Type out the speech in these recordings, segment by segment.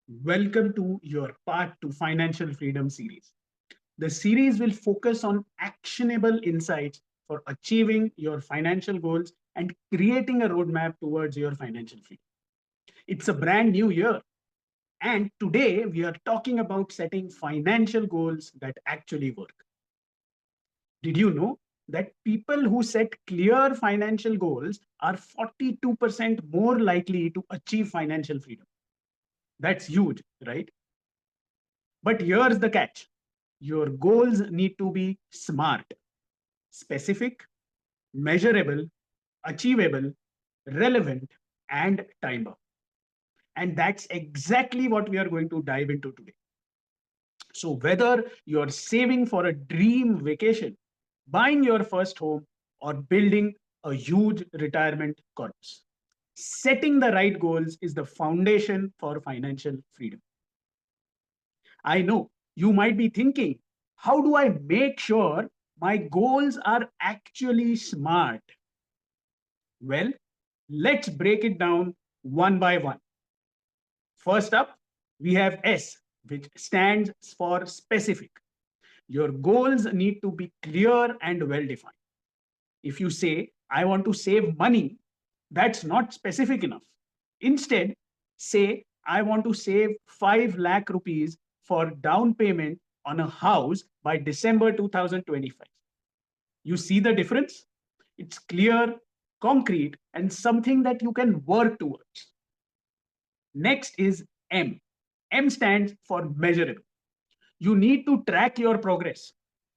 Welcome to your Part 2 Financial Freedom series. The series will focus on actionable insights for achieving your financial goals and creating a roadmap towards your financial freedom. It's a brand new year, and today we are talking about setting financial goals that actually work. Did you know that people who set clear financial goals are 42% more likely to achieve financial freedom? That's huge, right? But here's the catch: your goals need to be smart, specific, measurable, achievable, relevant, and time bound. And that's exactly what we are going to dive into today. So, whether you're saving for a dream vacation, buying your first home, or building a huge retirement corpus, setting the right goals is the foundation for financial freedom. I know you might be thinking, how do I make sure my goals are actually smart? Well, let's break it down one by one. First up, we have S, which stands for specific. Your goals need to be clear and well defined. If you say, I want to save money, that's not specific enough. Instead, say, I want to save 5 lakh rupees for down payment on a house by December 2025. You see the difference? It's clear, concrete, and something that you can work towards. Next is M. M stands for measurable. You need to track your progress.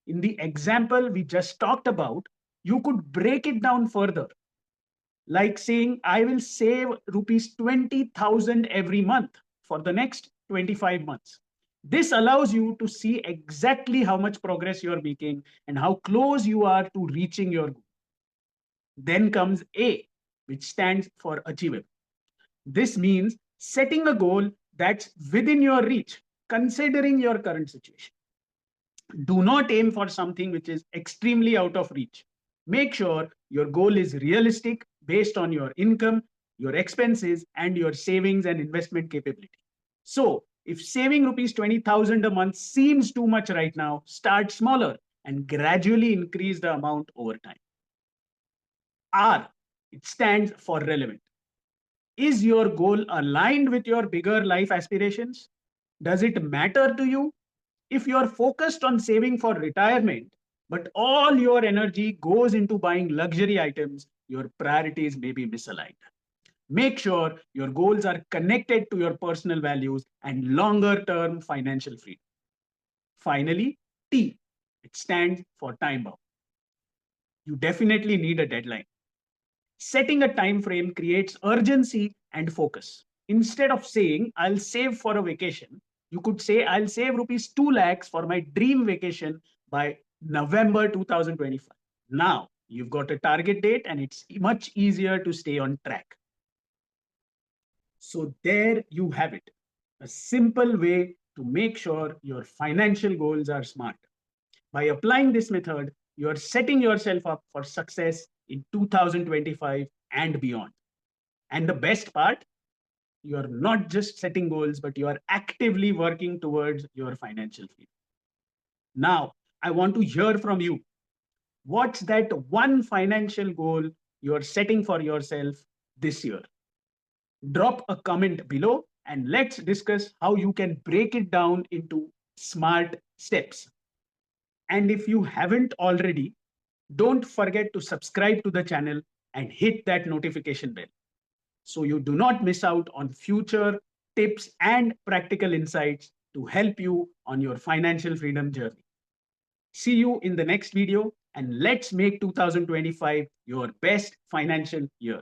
In the example we just talked about, you could break it down further, like saying, I will save rupees 20,000 every month for the next 25 months. This allows you to see exactly how much progress you're making and how close you are to reaching your goal. Then comes A, which stands for achievable. This means setting a goal that's within your reach, considering your current situation. Do not aim for something which is extremely out of reach. Make sure your goal is realistic based on your income, your expenses, and your savings and investment capability. So, if saving rupees 20,000 a month seems too much right now, start smaller and gradually increase the amount over time. R, it stands for relevant. Is your goal aligned with your bigger life aspirations? Does it matter to you? If you're focused on saving for retirement, but all your energy goes into buying luxury items, your priorities may be misaligned. Make sure your goals are connected to your personal values and longer term financial freedom. Finally, T, it stands for time bound. You definitely need a deadline. Setting a time frame creates urgency and focus. Instead of saying, I'll save for a vacation, you could say, I'll save rupees 2 lakhs for my dream vacation by November 2025. Now, you've got a target date and it's much easier to stay on track. So, there you have it, a simple way to make sure your financial goals are smart. By applying this method, you are setting yourself up for success in 2025 and beyond. And the best part, you are not just setting goals, but you are actively working towards your financial freedom. Now, I want to hear from you. What's that one financial goal you are setting for yourself this year? Drop a comment below and let's discuss how you can break it down into smart steps. And if you haven't already, don't forget to subscribe to the channel and hit that notification bell so you do not miss out on future tips and practical insights to help you on your financial freedom journey. See you in the next video and let's make 2025 your best financial year.